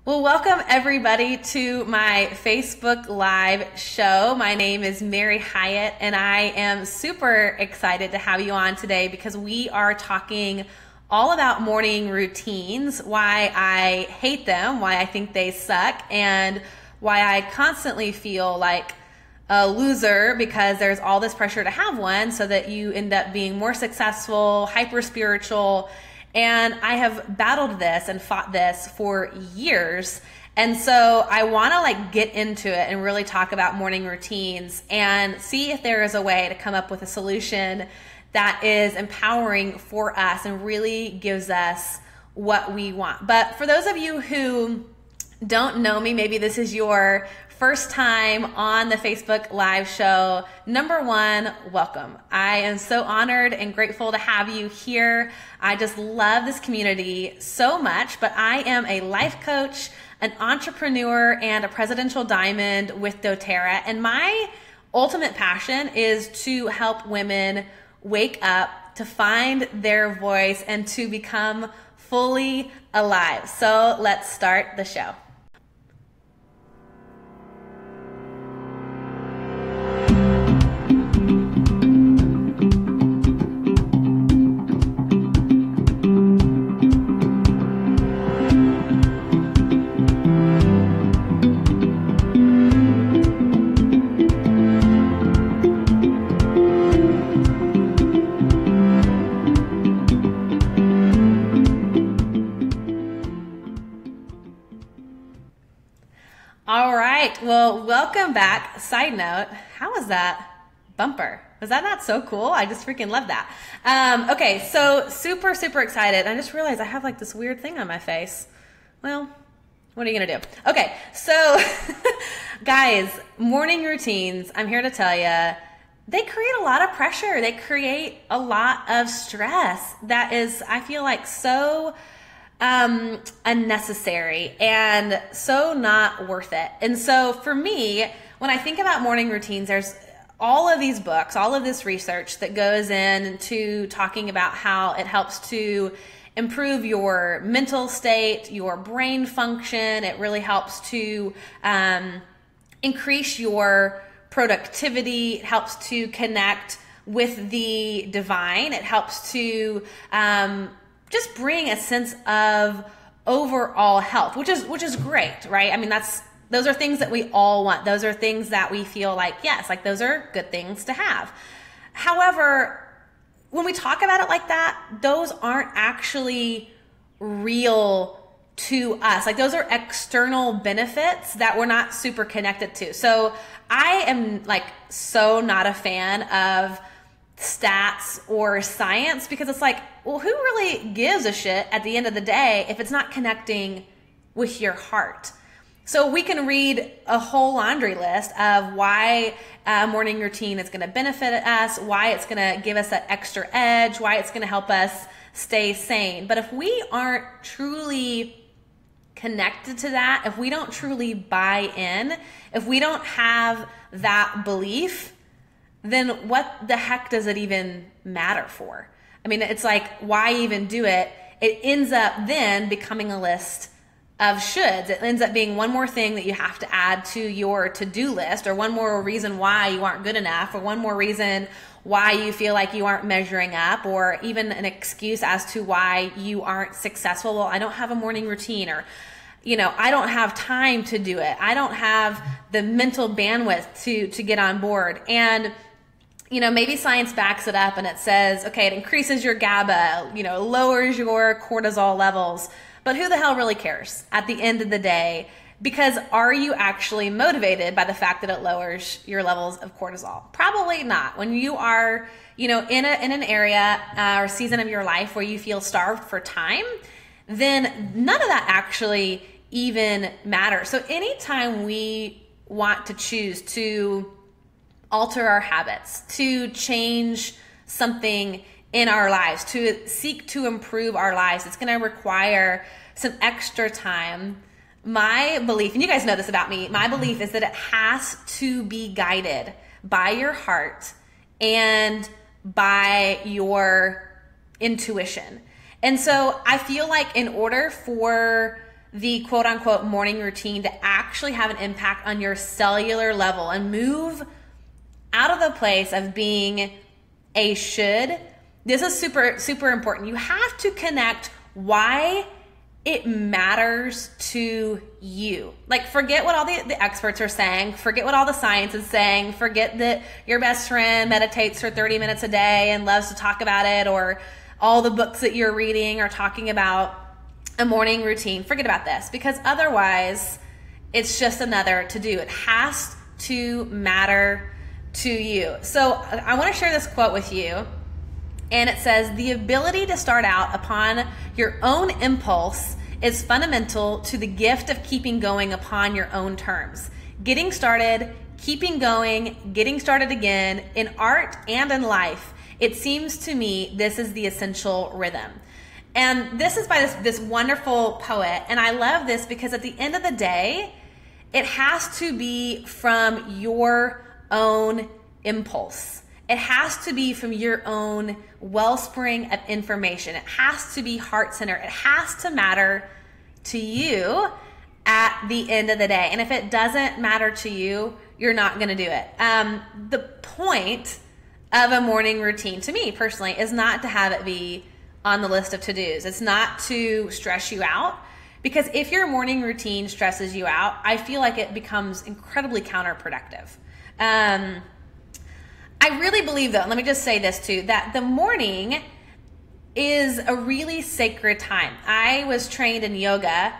Well, welcome everybody to my Facebook Live show. My name is Mary Hyatt, and I am super excited to have you on today because we are talking all about morning routines, why I hate them, why I think they suck, and why I constantly feel like a loser because there's all this pressure to have one so that you end up being more successful, hyper spiritual. And I have battled this and fought this for years. And so I want to get into it and really talk about morning routines and see if there is a way to come up with a solution that is empowering for us and really gives us what we want. But for those of you who don't know me, maybe this is your first time on the Facebook Live show. Number one, welcome. I am so honored and grateful to have you here. I just love this community so much, but I am a life coach, an entrepreneur, and a presidential diamond with doTERRA. And my ultimate passion is to help women wake up, to find their voice, and to become fully alive. So let's start the show. All right, well, welcome back. Side note, how was that bumper? Was that not so cool? I just freaking love that. Okay, so super excited. I just realized I have this weird thing on my face. Well, what are you gonna do? Okay, so guys, morning routines, I'm here to tell you, they create a lot of pressure. They create a lot of stress that is, I feel like, so unnecessary and so not worth it. And so for me, when I think about morning routines, there's all of these books, all of this research that goes into talking about how it helps to improve your mental state, your brain function. It really helps to increase your productivity. It helps to connect with the divine. It helps to just bring a sense of overall health, which is great, right? I mean, those are things that we all want. Those are things that we feel like, yes, those are good things to have. However, when we talk about it like that, those aren't actually real to us. Those are external benefits that we're not super connected to. So I am so not a fan of stats or science because it's well, who really gives a shit at the end of the day if it's not connecting with your heart? So we can read a whole laundry list of why a morning routine is going to benefit us, why it's going to give us that extra edge, why it's going to help us stay sane. But if we aren't truly connected to that, if we don't truly buy in, if we don't have that belief, then what the heck does it even matter for? I mean, it's why even do it? It ends up then becoming a list of shoulds. It ends up being one more thing that you have to add to your to-do list, or one more reason why you aren't good enough, or one more reason why you feel like you aren't measuring up, or even an excuse as to why you aren't successful. Well, I don't have a morning routine, or I don't have time to do it. I don't have the mental bandwidth to get on board. And maybe science backs it up and it says, okay, it increases your GABA, lowers your cortisol levels. But who the hell really cares at the end of the day? Because are you actually motivated by the fact that it lowers your levels of cortisol? Probably not. When you are, in an area or season of your life where you feel starved for time, then none of that actually even matters. So anytime we want to choose to alter our habits, to change something in our lives, to seek to improve our lives, it's going to require some extra time. My belief, and you guys know this about me, my belief is that it has to be guided by your heart and by your intuition. And so I feel like in order for the quote unquote morning routine to actually have an impact on your cellular level and move out of the place of being a should. This is super, super important. You have to connect why it matters to you. Like, forget what all the experts are saying. Forget what all the science is saying. Forget that your best friend meditates for 30 minutes a day and loves to talk about it, or all the books that you're reading are talking about a morning routine. Forget about this, because otherwise it's just another to do. It has to matter to you. So I want to share this quote with you. And it says, the ability to start out upon your own impulse is fundamental to the gift of keeping going upon your own terms. Getting started, keeping going, getting started again, in art and in life, it seems to me this is the essential rhythm. And this is by this wonderful poet. And I love this because at the end of the day, it has to be from your own impulse. It has to be from your own wellspring of information. It has to be heart-centered. It has to matter to you at the end of the day. And if it doesn't matter to you, you're not going to do it. The point of a morning routine, to me personally, is not to have it be on the list of to-dos. It's not to stress you out, because if your morning routine stresses you out, I feel like it becomes incredibly counterproductive. I really believe, though, let me just say this too, that the morning is a really sacred time. I was trained in yoga.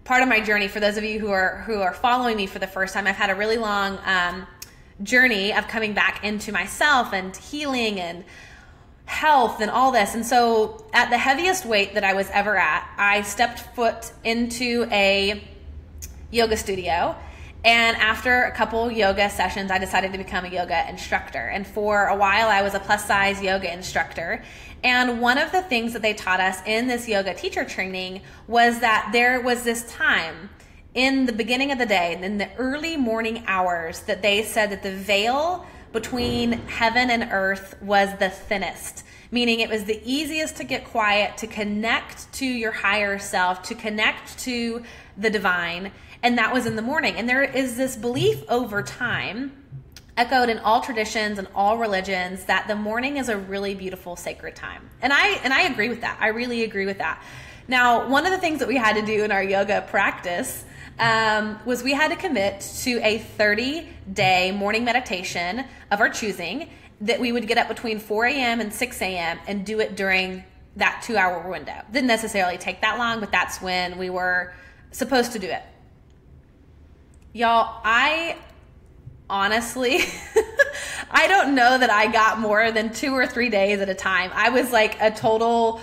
Part of my journey, for those of you who are following me for the first time, I've had a really long journey of coming back into myself and healing and health and all this. And so at the heaviest weight that I was ever at, I stepped foot into a yoga studio. And after a couple yoga sessions, I decided to become a yoga instructor. And for a while, I was a plus size yoga instructor. And one of the things that they taught us in this yoga teacher training was that there was this time in the beginning of the day, in the early morning hours, that they said that the veil between heaven and earth was the thinnest, meaning it was the easiest to get quiet, to connect to your higher self, to connect to the divine. And that was in the morning. And there is this belief over time, echoed in all traditions and all religions, that the morning is a really beautiful, sacred time. And I agree with that. I really agree with that. Now, one of the things that we had to do in our yoga practice was we had to commit to a 30-day morning meditation of our choosing, that we would get up between 4 a.m. and 6 a.m. and do it during that 2-hour window. Didn't necessarily take that long, but that's when we were supposed to do it. Y'all, I honestly, I don't know that I got more than 2 or 3 days at a time. I was like a total,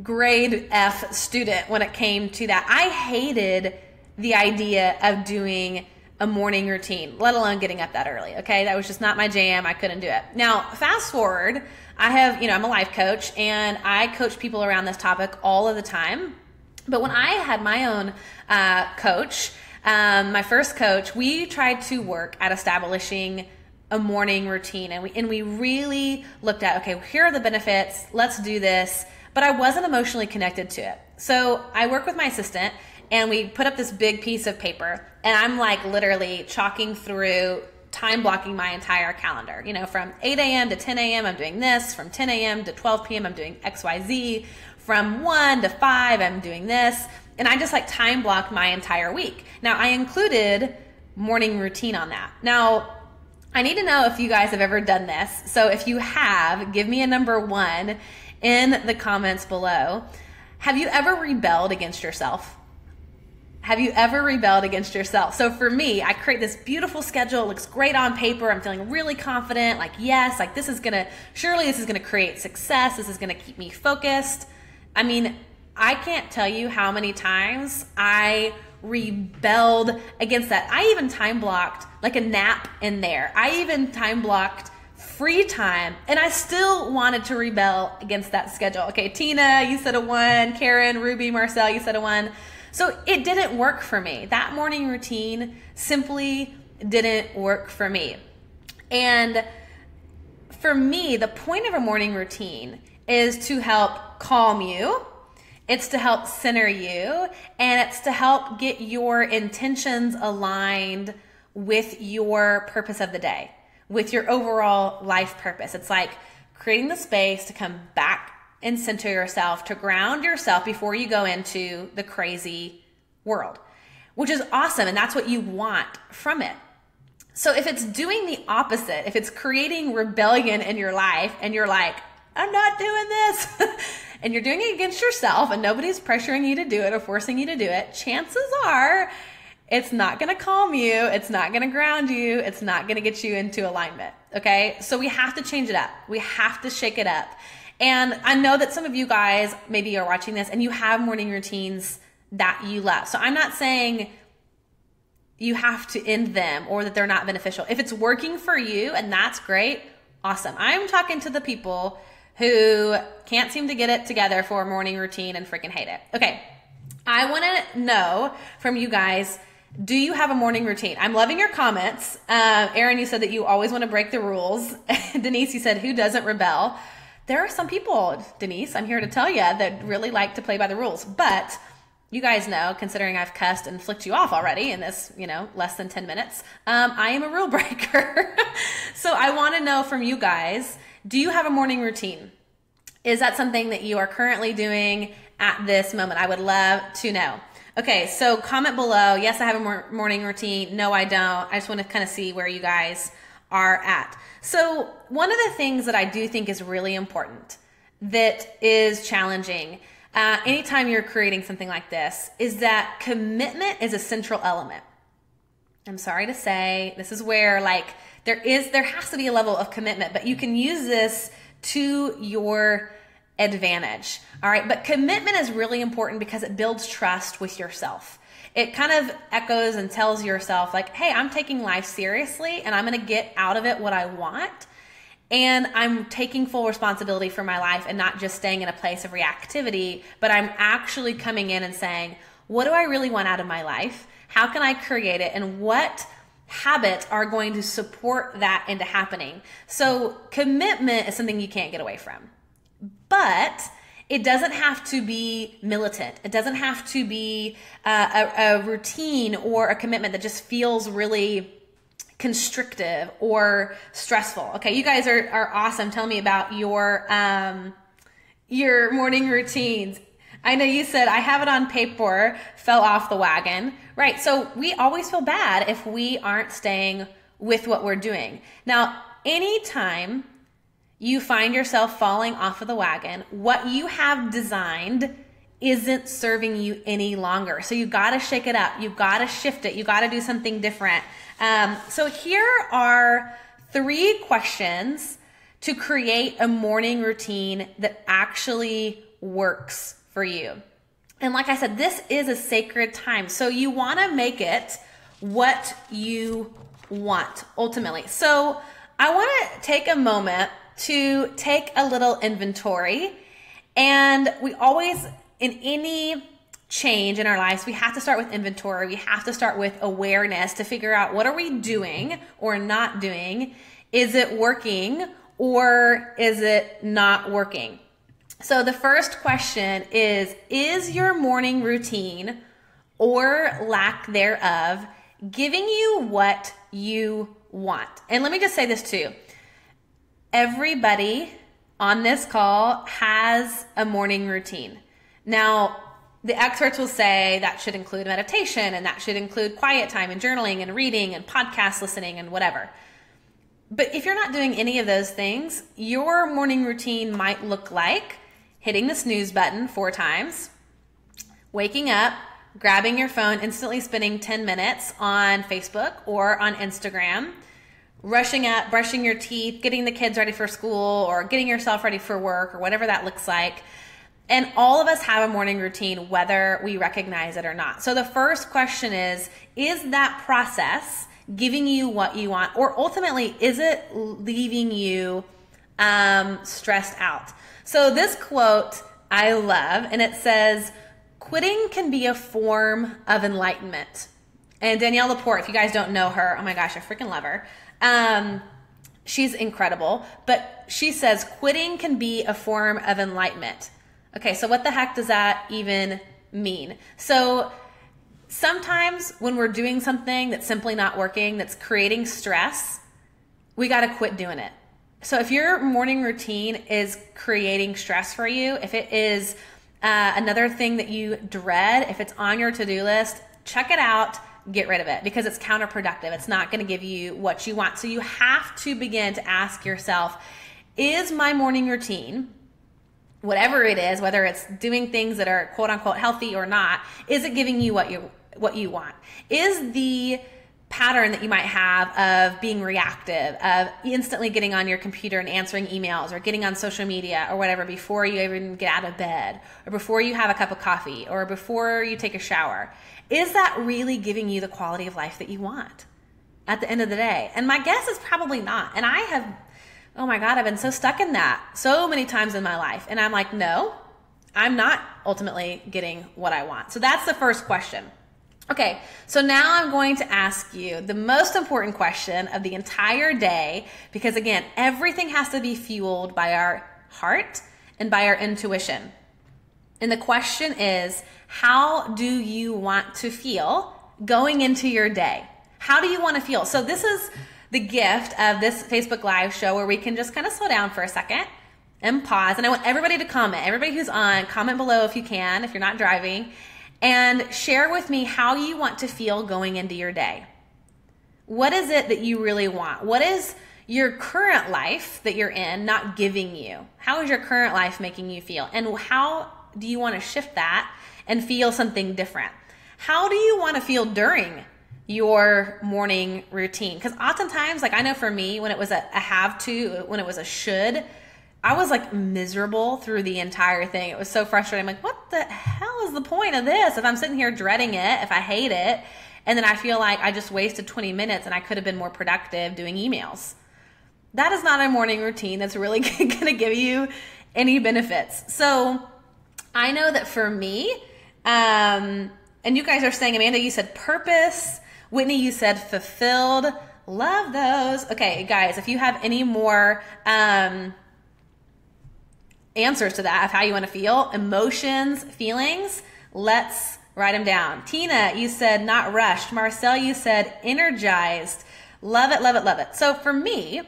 grade F student when it came to that. I hated the idea of doing a morning routine, let alone getting up that early. Okay. That was just not my jam. I couldn't do it. Now, fast forward, I'm a life coach, and I coach people around this topic all of the time. But when I had my own coach, my first coach, we tried to work at establishing a morning routine, and we really looked at, okay, here are the benefits, let's do this, but I wasn't emotionally connected to it. So I work with my assistant, and we put up this big piece of paper, and I'm like literally chalking through, time blocking my entire calendar. From 8 a.m. to 10 a.m. I'm doing this, from 10 a.m. to 12 p.m. I'm doing XYZ, from 1 to 5 I'm doing this, and I just like time blocked my entire week. Now, I included morning routine on that. Now, I need to know if you guys have ever done this. So if you have, give me a number 1 in the comments below. Have you ever rebelled against yourself? Have you ever rebelled against yourself? So for me, I create this beautiful schedule. It looks great on paper. I'm feeling really confident. Like, yes, like surely this is gonna create success. This is gonna keep me focused. I mean, I can't tell you how many times I rebelled against that. I even time blocked like a nap in there. I even time blocked free time, and I still wanted to rebel against that schedule. Okay, Tina, you said a 1. Karen, Ruby, Marcel, you said a 1. So it didn't work for me. That morning routine simply didn't work for me. And for me, the point of a morning routine is to help calm you It's to help center you, and it's to help get your intentions aligned with your purpose of the day, with your overall life purpose. It's like creating the space to come back and center yourself, to ground yourself before you go into the crazy world, which is awesome. And that's what you want from it. So if it's doing the opposite, if it's creating rebellion in your life and you're like, I'm not doing this, and you're doing it against yourself and nobody's pressuring you to do it or forcing you to do it, chances are it's not going to calm you. It's not going to ground you. It's not going to get you into alignment. Okay. So we have to change it up. We have to shake it up. And I know that some of you guys maybe are watching this and you have morning routines that you love. So I'm not saying you have to end them or that they're not beneficial. If it's working for you and that's great, awesome. I'm talking to the people who can't seem to get it together for a morning routine and freaking hate it. Okay. I want to know from you guys, do you have a morning routine? I'm loving your comments. Erin, you said that you always want to break the rules. Denise, you said, who doesn't rebel? There are some people, Denise, I'm here to tell you, that really like to play by the rules. But you guys know, considering I've cussed and flicked you off already in this, less than 10 minutes, I am a rule breaker. So I want to know from you guys, do you have a morning routine? Is that something that you are currently doing at this moment? I would love to know. Okay, so comment below. Yes, I have a morning routine. No, I don't. I just want to kind of see where you guys are at. So one of the things that I do think is really important that is challenging anytime you're creating something like this is that commitment is a central element. I'm sorry to say, this is where there has to be a level of commitment, but you can use this to your advantage. All right. But commitment is really important because it builds trust with yourself. It kind of echoes and tells yourself hey, I'm taking life seriously and I'm going to get out of it what I want. And I'm taking full responsibility for my life and not just staying in a place of reactivity, but I'm actually coming in and saying, what do I really want out of my life? How can I create it? And what habits are going to support that into happening? So commitment is something you can't get away from, but it doesn't have to be militant. It doesn't have to be a routine or a commitment that just feels really constrictive or stressful. Okay, you guys are awesome. Tell me about your morning routines. I know you said I have it on paper, fell off the wagon. Right, so we always feel bad if we aren't staying with what we're doing. Now, anytime you find yourself falling off of the wagon, what you have designed isn't serving you any longer. So you got to shake it up. You got to shift it. You got to do something different. So here are 3 questions to create a morning routine that actually works for you. And like I said, this is a sacred time. So you want to make it what you want ultimately. So I want to take a moment to take a little inventory. And we always, in any change in our lives, we have to start with inventory. We have to start with awareness to figure out, what are we doing or not doing? Is it working or is it not working? So the first question is your morning routine or lack thereof giving you what you want? And let me just say this too. Everybody on this call has a morning routine. Now, the experts will say that should include meditation and that should include quiet time and journaling and reading and podcast listening and whatever. But if you're not doing any of those things, your morning routine might look like hitting the snooze button 4 times, waking up, grabbing your phone, instantly spending 10 minutes on Facebook or on Instagram, rushing up, brushing your teeth, getting the kids ready for school or getting yourself ready for work or whatever that looks like. And all of us have a morning routine, whether we recognize it or not. So the first question is that process giving you what you want? Or ultimately, is it leaving you stressed out? So this quote I love, and it says, quitting can be a form of enlightenment. And Danielle Laporte, if you guys don't know her, oh my gosh, I freaking love her. She's incredible. But she says, quitting can be a form of enlightenment. Okay, so what the heck does that even mean? So sometimes when we're doing something that's simply not working, that's creating stress, we got to quit doing it. So if your morning routine is creating stress for you, if it is another thing that you dread, if it's on your to-do list, check it out, get rid of it, because it's counterproductive. It's not going to give you what you want. So you have to begin to ask yourself, is my morning routine, whatever it is, whether it's doing things that are quote unquote healthy or not, is it giving you what you want? Is the pattern that you might have of being reactive, of instantly getting on your computer and answering emails or getting on social media or whatever before you even get out of bed or before you have a cup of coffee or before you take a shower, is that really giving you the quality of life that you want at the end of the day? And my guess is probably not. And I have, oh my God, I've been so stuck in that so many times in my life. And I'm like, no, I'm not ultimately getting what I want. So that's the first question. Okay, so now I'm going to ask you the most important question of the entire day, because again, everything has to be fueled by our heart and by our intuition. And the question is, how do you want to feel going into your day? How do you want to feel? So this is the gift of this Facebook Live show where we can just kind of slow down for a second and pause. And I want everybody to comment. Everybody who's on, comment below if you can, if you're not driving. And share with me how you want to feel going into your day. What is it that you really want? What is your current life that you're in not giving you? How is your current life making you feel? And how do you want to shift that and feel something different? How do you want to feel during your morning routine? Because oftentimes, like I know for me, when it was a have to, when it was a should, I was like miserable through the entire thing. It was so frustrating. I'm like, what the hell is the point of this? If I'm sitting here dreading it, if I hate it, and then I feel like I just wasted 20 minutes and I could have been more productive doing emails. That is not a morning routine that's really going to give you any benefits. So I know that for me, and you guys are saying, Amanda, you said purpose. Whitney, you said fulfilled. Love those. Okay, guys, if you have any more answers to that of how you want to feel, emotions, feelings, let's write them down. Tina, you said not rushed. Marcel, you said energized. Love it, love it, love it. So for me,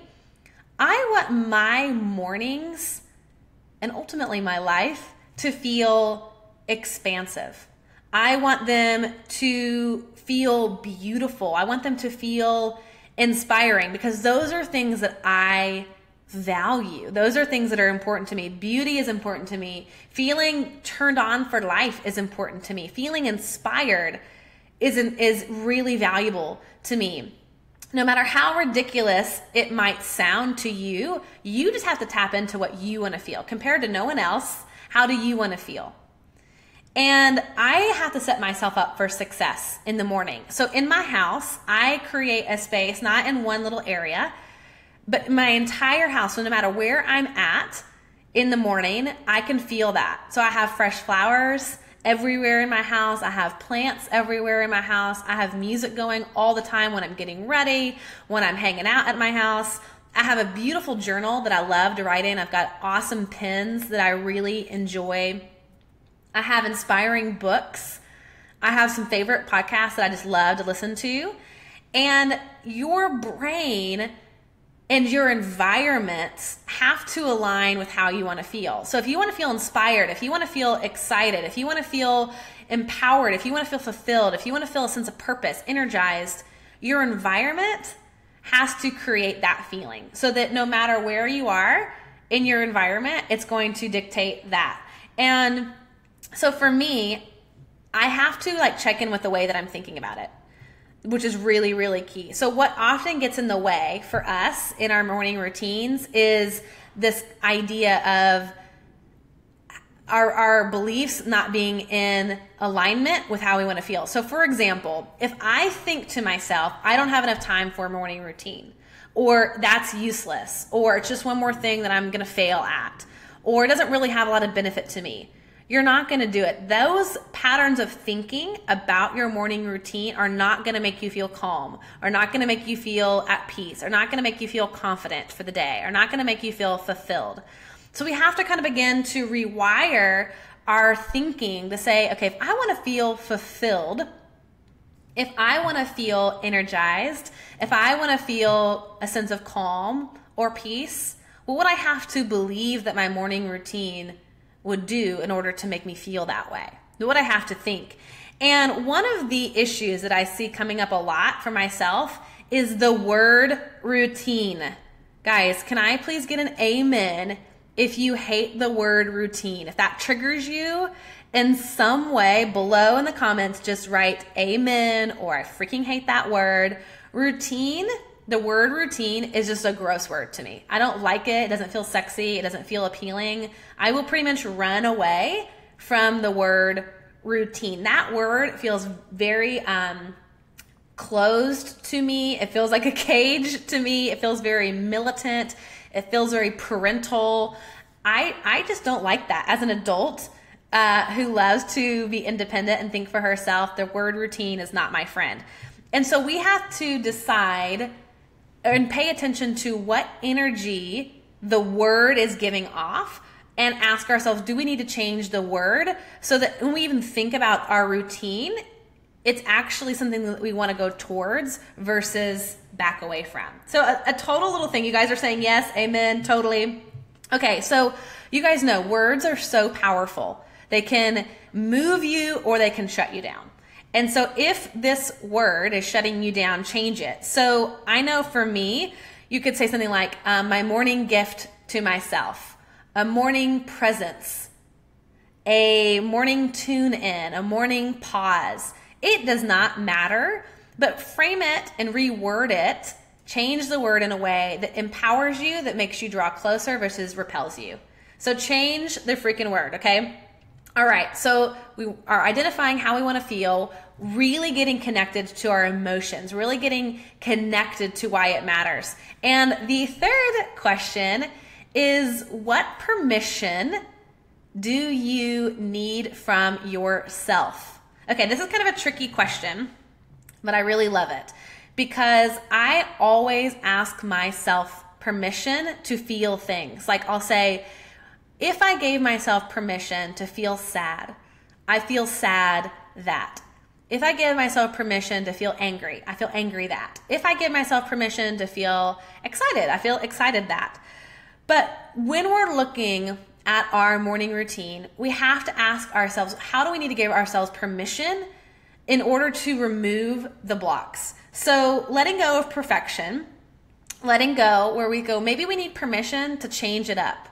I want my mornings and ultimately my life to feel expansive. I want them to feel beautiful. I want them to feel inspiring, because those are things that I value. Those are things that are important to me. Beauty is important to me. Feeling turned on for life is important to me. Feeling inspired is really valuable to me. No matter how ridiculous it might sound to you, you just have to tap into what you want to feel. Compared to no one else, how do you want to feel? And I have to set myself up for success in the morning. So in my house, I create a space, not in one little area, but my entire house. So no matter where I'm at in the morning, I can feel that. So I have fresh flowers everywhere in my house. I have plants everywhere in my house. I have music going all the time when I'm getting ready, when I'm hanging out at my house. I have a beautiful journal that I love to write in. I've got awesome pens that I really enjoy. I have inspiring books. I have some favorite podcasts that I just love to listen to. And your brain and your environments have to align with how you want to feel. So if you want to feel inspired, if you want to feel excited, if you want to feel empowered, if you want to feel fulfilled, if you want to feel a sense of purpose, energized, your environment has to create that feeling, so that no matter where you are in your environment, it's going to dictate that. And so for me, I have to like check in with the way that I'm thinking about it, which is really, really key. So what often gets in the way for us in our morning routines is this idea of our beliefs not being in alignment with how we want to feel. So for example, if I think to myself, I don't have enough time for a morning routine, or that's useless, or it's just one more thing that I'm going to fail at, or it doesn't really have a lot of benefit to me, you're not going to do it. Those patterns of thinking about your morning routine are not going to make you feel calm, are not going to make you feel at peace, are not going to make you feel confident for the day, are not going to make you feel fulfilled. So we have to kind of begin to rewire our thinking to say, okay, if I want to feel fulfilled, if I want to feel energized, if I want to feel a sense of calm or peace, what would I have to believe that my morning routine would do in order to make me feel that way? What would I have to think? And one of the issues that I see coming up a lot for myself is the word routine. Guys, can I please get an amen if you hate the word routine? If that triggers you in some way, below in the comments, just write amen or I freaking hate that word. Routine, the word routine is just a gross word to me. I don't like it. It doesn't feel sexy. It doesn't feel appealing. I will pretty much run away from the word routine. That word feels very closed to me. It feels like a cage to me. It feels very militant. It feels very parental. I just don't like that. As an adult who loves to be independent and think for herself, the word routine is not my friend. And so we have to decide and pay attention to what energy the word is giving off and ask ourselves, do we need to change the word so that when we even think about our routine, it's actually something that we want to go towards versus back away from. So a total little thing. You guys are saying yes, amen, totally. Okay, so you guys know words are so powerful. They can move you or they can shut you down. And so if this word is shutting you down, change it. So I know for me, you could say something like my morning gift to myself, a morning presence, a morning tune in, a morning pause. It does not matter, but frame it and reword it. Change the word in a way that empowers you, that makes you draw closer versus repels you. So change the freaking word, okay? All right, so we are identifying how we want to feel, really getting connected to our emotions, really getting connected to why it matters. And the third question is, what permission do you need from yourself? Okay, this is kind of a tricky question, but I really love it because I always ask myself permission to feel things. Like I'll say, if I gave myself permission to feel sad, I feel sad that. If I give myself permission to feel angry, I feel angry that. If I give myself permission to feel excited, I feel excited that. But when we're looking at our morning routine, we have to ask ourselves, how do we need to give ourselves permission in order to remove the blocks? So letting go of perfection, letting go where we go, maybe we need permission to change it up.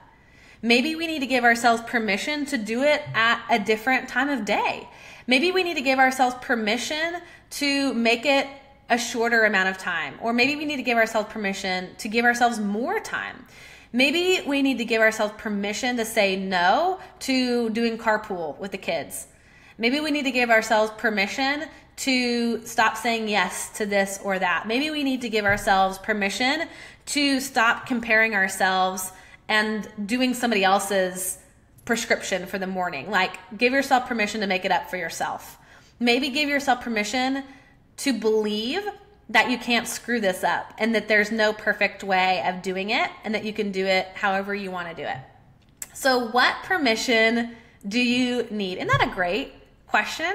Maybe we need to give ourselves permission to do it at a different time of day. Maybe we need to give ourselves permission to make it a shorter amount of time. Or maybe we need to give ourselves permission to give ourselves more time. Maybe we need to give ourselves permission to say no to doing carpool with the kids. Maybe we need to give ourselves permission to stop saying yes to this or that. Maybe we need to give ourselves permission to stop comparing ourselves and doing somebody else's prescription for the morning. Like, give yourself permission to make it up for yourself. Maybe give yourself permission to believe that you can't screw this up and that there's no perfect way of doing it and that you can do it however you want to do it. So what permission do you need? Isn't that a great question?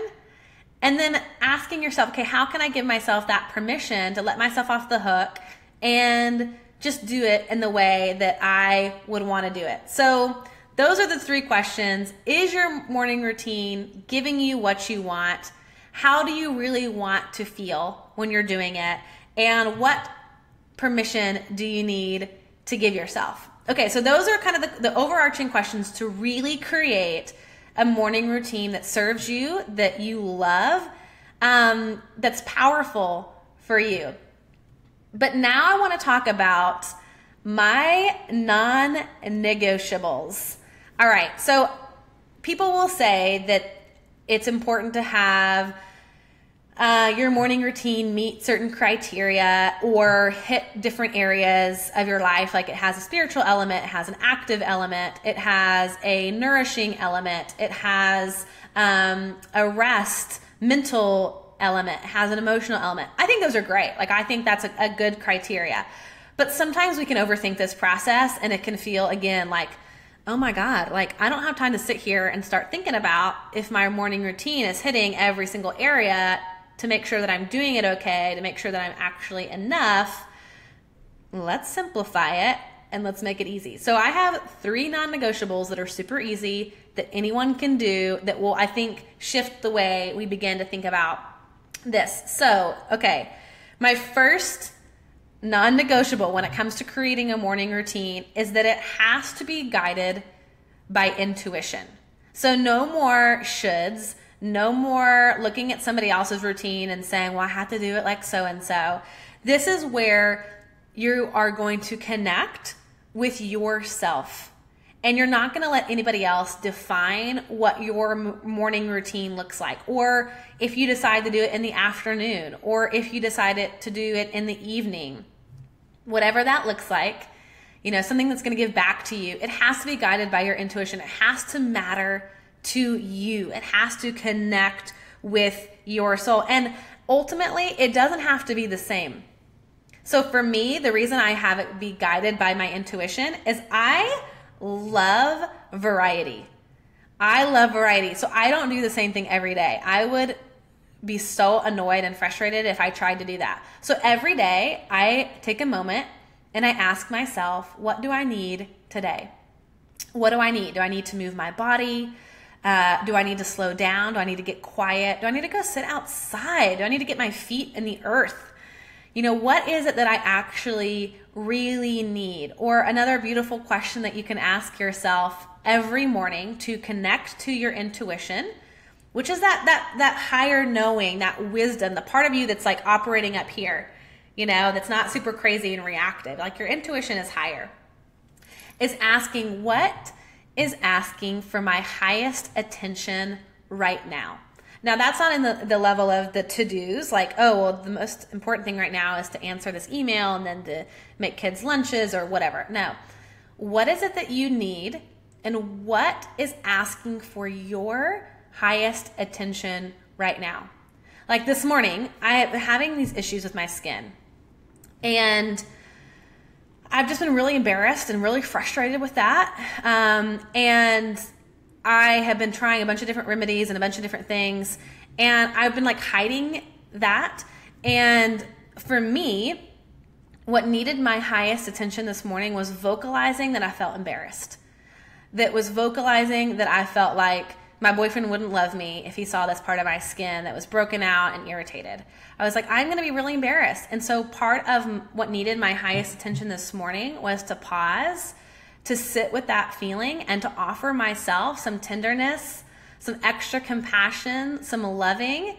And then asking yourself, okay, how can I give myself that permission to let myself off the hook and just do it in the way that I would want to do it? So those are the three questions. Is your morning routine giving you what you want? How do you really want to feel when you're doing it? And what permission do you need to give yourself? Okay, so those are kind of the overarching questions to really create a morning routine that serves you, that you love, that's powerful for you. But now I want to talk about my non-negotiables. All right, so people will say that it's important to have your morning routine meet certain criteria or hit different areas of your life. Like it has a spiritual element, it has an active element, it has a nourishing element, it has a rest, mental element, it has an emotional element. I think those are great. Like I think that's a good criteria. But sometimes we can overthink this process and it can feel, again, like, oh my God, like I don't have time to sit here and start thinking about if my morning routine is hitting every single area to make sure that I'm doing it okay, to make sure that I'm actually enough. Let's simplify it and let's make it easy. So I have 3 non-negotiables that are super easy that anyone can do that will, I think, shift the way we begin to think about this. So, okay, my first non-negotiable when it comes to creating a morning routine is that it has to be guided by intuition. So no more shoulds, no more looking at somebody else's routine and saying, well, I have to do it like so-and-so. This is where you are going to connect with yourself. And you're not going to let anybody else define what your morning routine looks like. Or if you decide to do it in the afternoon, or if you decided to do it in the evening, whatever that looks like, you know, something that's going to give back to you, it has to be guided by your intuition. It has to matter to you. It has to connect with your soul. And ultimately, it doesn't have to be the same. So for me, the reason I have it be guided by my intuition is I love variety. I love variety. So I don't do the same thing every day. I would be so annoyed and frustrated if I tried to do that. So every day I take a moment and I ask myself, what do I need today? What do I need? Do I need to move my body? Do I need to slow down? Do I need to get quiet? Do I need to go sit outside? Do I need to get my feet in the earth? You know, what is it that I actually really need? Or another beautiful question that you can ask yourself every morning to connect to your intuition, which is that higher knowing, that wisdom, the part of you that's like operating up here, you know, that's not super crazy and reactive. Like your intuition is higher. Is asking, what is asking for my highest attention right now? Now, that's not in the level of the to-dos, like, oh, well, the most important thing right now is to answer this email and then to make kids lunches or whatever. No. What is it that you need, and what is asking for your highest attention right now? Like this morning, I am having these issues with my skin, and I've just been really embarrassed and really frustrated with that. And I have been trying a bunch of different remedies and a bunch of different things, and I've been like hiding that. And for me, what needed my highest attention this morning was vocalizing that I felt embarrassed. That was vocalizing that I felt like my boyfriend wouldn't love me if he saw this part of my skin that was broken out and irritated. I was like, I'm going to be really embarrassed. And so part of what needed my highest attention this morning was to pause, to sit with that feeling, and to offer myself some tenderness, some extra compassion, some loving,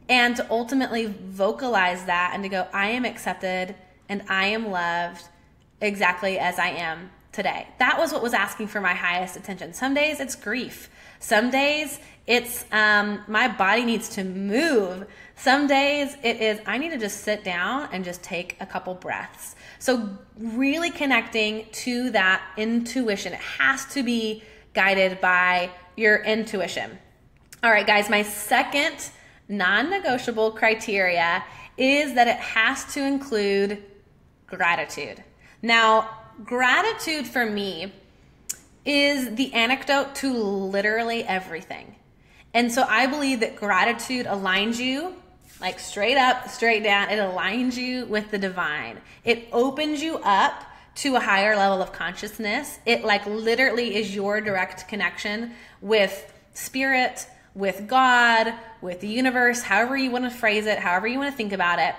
and to ultimately vocalize that and to go, I am accepted and I am loved exactly as I am today. That was what was asking for my highest attention. Some days it's grief. Some days it's my body needs to move. Some days it is I need to just sit down and just take a couple breaths. So really connecting to that intuition. It has to be guided by your intuition. All right, guys, my second non-negotiable criteria is that it has to include gratitude. Now, gratitude for me is the antidote to literally everything. And so I believe that gratitude aligns you like straight up, straight down. It aligns you with the divine. It opens you up to a higher level of consciousness. It like literally is your direct connection with spirit, with God, with the universe, however you want to phrase it, however you want to think about it.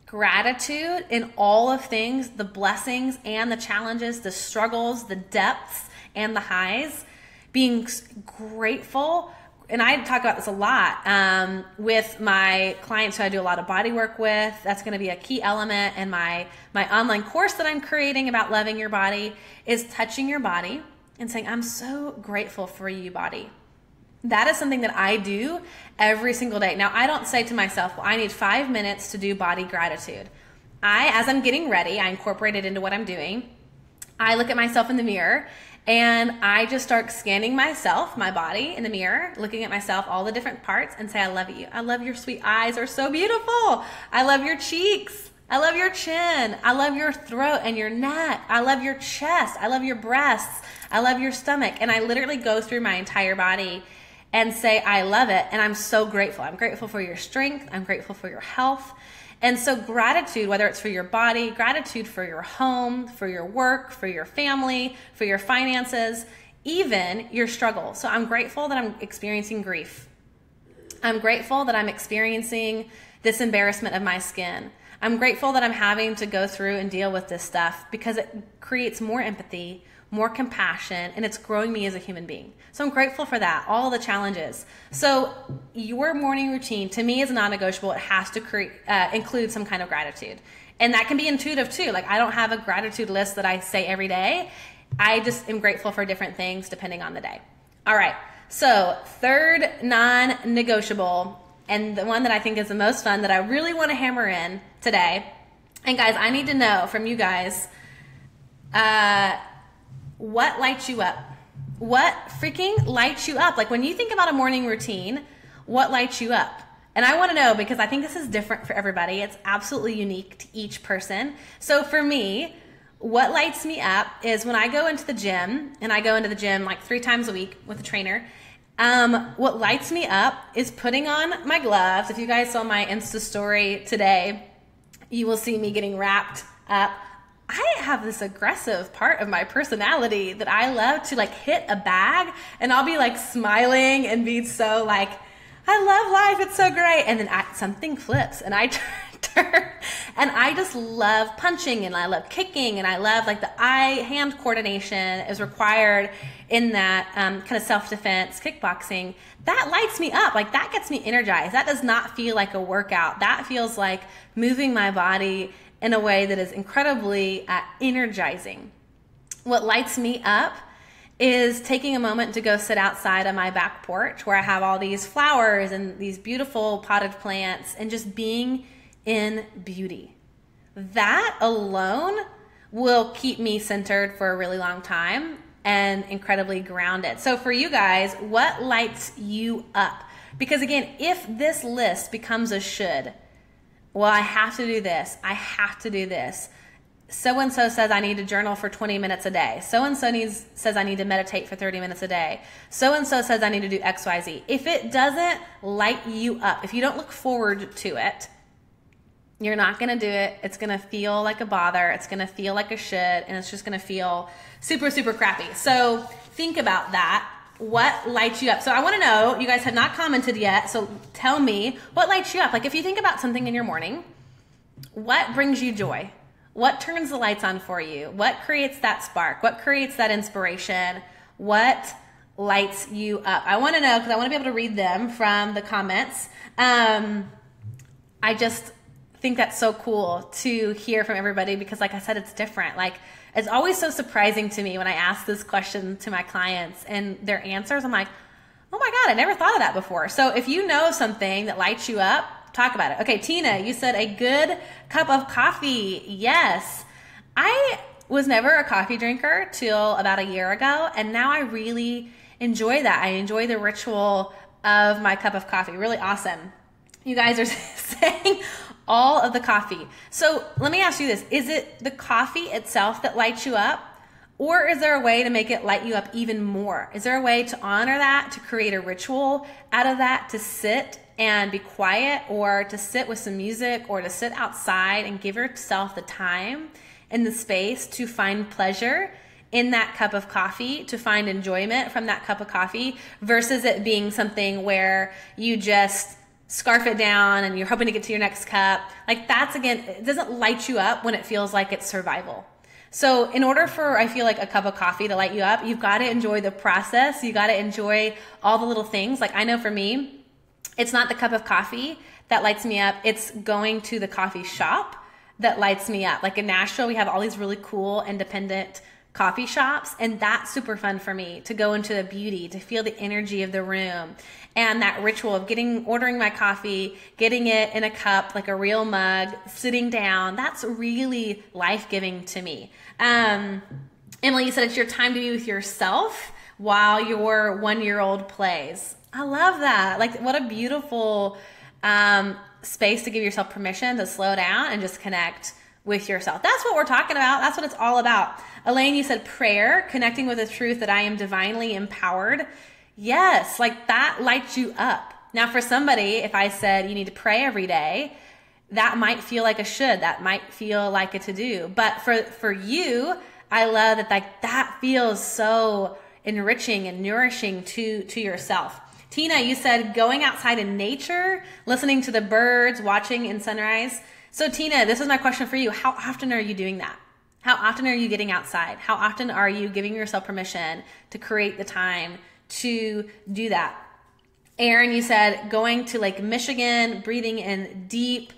Gratitude in all of things, the blessings and the challenges, the struggles, the depths and the highs, being grateful. And I talk about this a lot with my clients who I do a lot of body work with. That's going to be a key element in my online course that I'm creating about loving your body, is touching your body and saying, I'm so grateful for you, body. That is something that I do every single day. Now, I don't say to myself, well, I need 5 minutes to do body gratitude. As I'm getting ready, I incorporate it into what I'm doing. I look at myself in the mirror and I just start scanning myself, my body in the mirror, looking at myself, all the different parts, and say, I love you. I love your sweet eyes are so beautiful. I love your cheeks. I love your chin. I love your throat and your neck. I love your chest. I love your breasts. I love your stomach. And I literally go through my entire body and say, I love it. And I'm so grateful. I'm grateful for your strength. I'm grateful for your health. And so gratitude, whether it's for your body, gratitude for your home, for your work, for your family, for your finances, even your struggle. So I'm grateful that I'm experiencing grief. I'm grateful that I'm experiencing this embarrassment of my skin. I'm grateful that I'm having to go through and deal with this stuff because it creates more empathy, more compassion, and it's growing me as a human being. So I'm grateful for that, all the challenges. So your morning routine, to me, is non-negotiable. It has to include some kind of gratitude. And that can be intuitive too. Like, I don't have a gratitude list that I say every day. I just am grateful for different things depending on the day. All right, so third non-negotiable, and the one that I think is the most fun that I really want to hammer in today. And guys, I need to know from you guys, what lights you up? What freaking lights you up? Like, when you think about a morning routine, what lights you up? And I want to know, because I think this is different for everybody. It's absolutely unique to each person. So for me, what lights me up is when I go into the gym, and I go into the gym like 3 times a week with a trainer. What lights me up is putting on my gloves. If you guys saw my Insta story today, you will see me getting wrapped up. I have this aggressive part of my personality that I love to like hit a bag, and I'll be like smiling and be so like, I love life, it's so great. And then something flips and I turn and I just love punching, and I love kicking, and I love like the eye-hand coordination is required in that kind of self-defense kickboxing. That lights me up. Like, that gets me energized. That does not feel like a workout. That feels like moving my body in a way that is incredibly energizing. What lights me up is taking a moment to go sit outside on my back porch where I have all these flowers and these beautiful potted plants, and just being in beauty. That alone will keep me centered for a really long time and incredibly grounded. So for you guys, what lights you up? Because again, if this list becomes a should, well, I have to do this, I have to do this. So-and-so says I need to journal for 20 minutes a day. So-and-so says I need to meditate for 30 minutes a day. So-and-so says I need to do X, Y, Z. If it doesn't light you up, if you don't look forward to it, you're not going to do it. It's going to feel like a bother. It's going to feel like a should, and it's just going to feel super, super crappy. So think about that. What lights you up? So I want to know, you guys have not commented yet, so tell me what lights you up. Like, if you think about something in your morning, what brings you joy? What turns the lights on for you? What creates that spark? What creates that inspiration? What lights you up? I want to know, because I want to be able to read them from the comments. I just think that's so cool to hear from everybody, because like I said, it's different. Like, it's always so surprising to me when I ask this question to my clients and their answers. I'm like, oh my God, I never thought of that before. So if you know something that lights you up, talk about it. Okay, Tina, you said a good cup of coffee. Yes. I was never a coffee drinker till about a year ago, and now I really enjoy that. I enjoy the ritual of my cup of coffee. Really awesome. You guys are saying all of the coffee. So let me ask you this. Is it the coffee itself that lights you up? Or is there a way to make it light you up even more? Is there a way to honor that, to create a ritual out of that, to sit and be quiet, or to sit with some music, or to sit outside and give yourself the time and the space to find pleasure in that cup of coffee, to find enjoyment from that cup of coffee, versus it being something where you just scarf it down and you're hoping to get to your next cup? Like, that's, again, it doesn't light you up when it feels like it's survival. So in order for, I feel like, a cup of coffee to light you up, you've got to enjoy the process. You got to enjoy all the little things. Like, I know for me, it's not the cup of coffee that lights me up. It's going to the coffee shop that lights me up. Like in Nashville, we have all these really cool independent coffee shops, and that's super fun for me, to go into the beauty, to feel the energy of the room, and that ritual of ordering my coffee, getting it in a cup, like a real mug, sitting down. That's really life-giving to me. Emily, you said it's your time to be with yourself while your 1-year-old plays. I love that. Like, what a beautiful space to give yourself permission to slow down and just connect with yourself. That's what we're talking about. That's what it's all about. Elaine, you said prayer, connecting with the truth that I am divinely empowered. Yes, like that lights you up. Now for somebody, if I said you need to pray every day, that might feel like a should, that might feel like a to-do. But for you, I love that that feels so enriching and nourishing to yourself. Tina, you said going outside in nature, listening to the birds, watching in sunrise. So Tina, this is my question for you. How often are you doing that? How often are you getting outside? How often are you giving yourself permission to create the time to do that? Aaron, you said going to Lake Michigan, breathing in deep,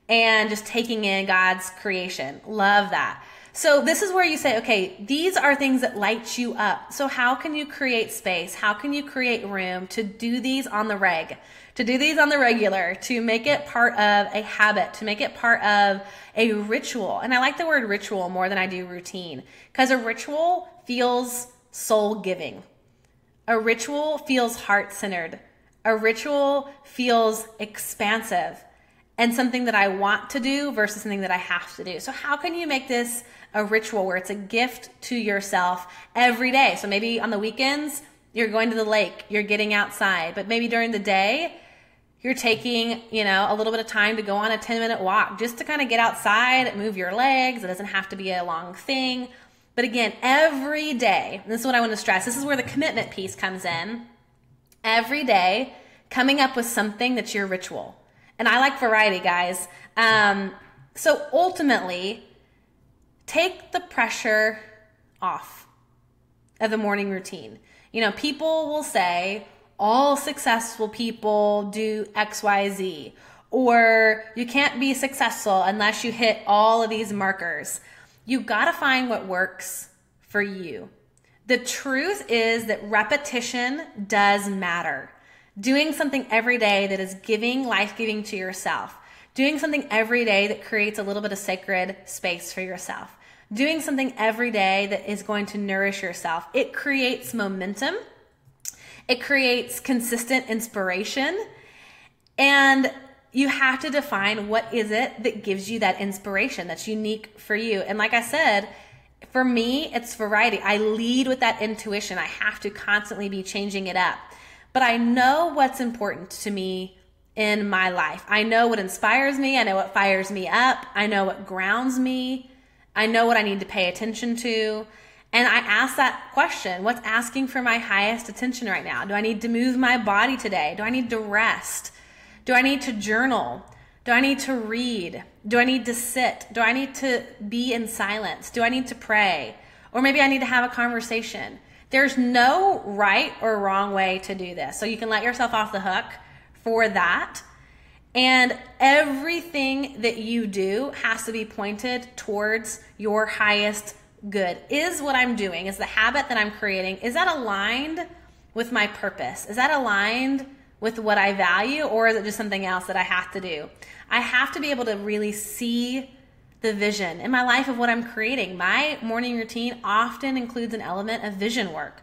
and just taking in God's creation. Love that. So this is where you say, okay, these are things that light you up. So how can you create space? How can you create room to do these on the regular, to make it part of a habit, to make it part of a ritual? And I like the word ritual more than I do routine, because a ritual feels soul-giving. A ritual feels heart-centered. A ritual feels expansive and something that I want to do versus something that I have to do. So how can you make this a ritual where it's a gift to yourself every day? So maybe on the weekends, you're going to the lake, you're getting outside, but maybe during the day, you're taking, a little bit of time to go on a 10-minute walk just to kind of get outside, move your legs. It doesn't have to be a long thing. But again, every day, and this is what I want to stress, this is where the commitment piece comes in. Every day, coming up with something that's your ritual. And I like variety, guys. So ultimately, take the pressure off of the morning routine. People will say, all successful people do X, Y, Z, or you can't be successful unless you hit all of these markers. You gotta find what works for you. The truth is that repetition does matter. Doing something every day that is life-giving to yourself. Doing something every day that creates a little bit of sacred space for yourself. Doing something every day that is going to nourish yourself. It creates momentum. It creates consistent inspiration. And you have to define what is it that gives you that inspiration that's unique for you. And like I said, for me, it's variety. I lead with that intuition. I have to constantly be changing it up. But I know what's important to me in my life. I know what inspires me. I know what fires me up. I know what grounds me. I know what I need to pay attention to. And I ask that question, what's asking for my highest attention right now? Do I need to move my body today? Do I need to rest? Do I need to journal? Do I need to read? Do I need to sit? Do I need to be in silence? Do I need to pray? Or maybe I need to have a conversation. There's no right or wrong way to do this. So you can let yourself off the hook for that. And everything that you do has to be pointed towards your highest good. Is what I'm doing, is the habit that I'm creating, is that aligned with my purpose? Is that aligned with what I value, or is it just something else that I have to do? I have to be able to really see the vision in my life of what I'm creating. My morning routine often includes an element of vision work,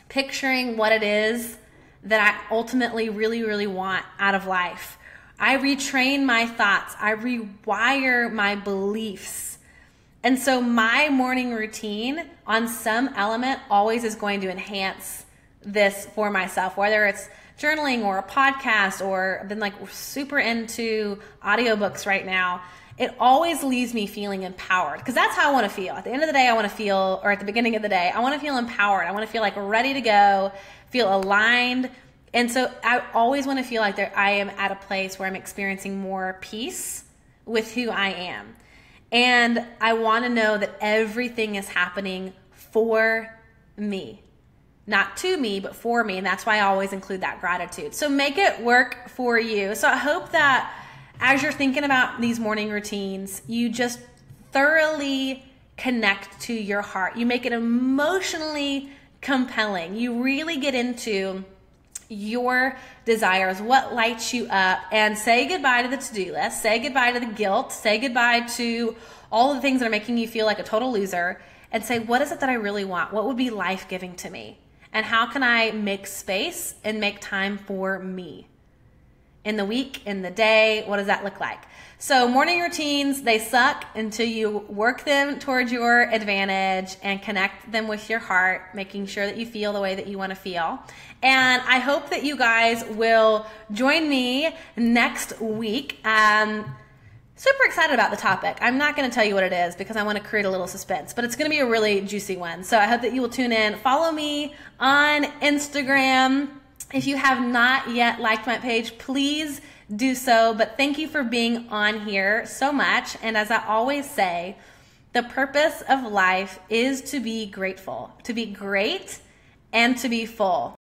picturing what it is that I ultimately really, really want out of life. I retrain my thoughts. I rewire my beliefs. And so my morning routine on some element always is going to enhance this for myself, whether it's journaling or a podcast, or I've been like super into audiobooks right now. It always leaves me feeling empowered, because that's how I want to feel. At the end of the day, I want to feel, or at the beginning of the day, I want to feel empowered. I want to feel like ready to go, feel aligned. And so I always want to feel like I am at a place where I'm experiencing more peace with who I am. And I want to know that everything is happening for me. Not to me, but for me. And that's why I always include that gratitude. So make it work for you. So I hope that as you're thinking about these morning routines, you just thoroughly connect to your heart. You make it emotionally compelling. You really get into your desires, what lights you up, and say goodbye to the to-do list, say goodbye to the guilt, say goodbye to all of the things that are making you feel like a total loser, and say, what is it that I really want? What would be life-giving to me? And how can I make space and make time for me? in the week, in the day? What does that look like? So morning routines, they suck until you work them towards your advantage and connect them with your heart, making sure that you feel the way that you want to feel. And I hope that you guys will join me next week. Super excited about the topic. I'm not going to tell you what it is because I want to create a little suspense, but it's going to be a really juicy one. So I hope that you will tune in. Follow me on Instagram. If you have not yet liked my page, please do so. But thank you for being on here so much. And as I always say, the purpose of life is to be grateful, to be great, and to be full.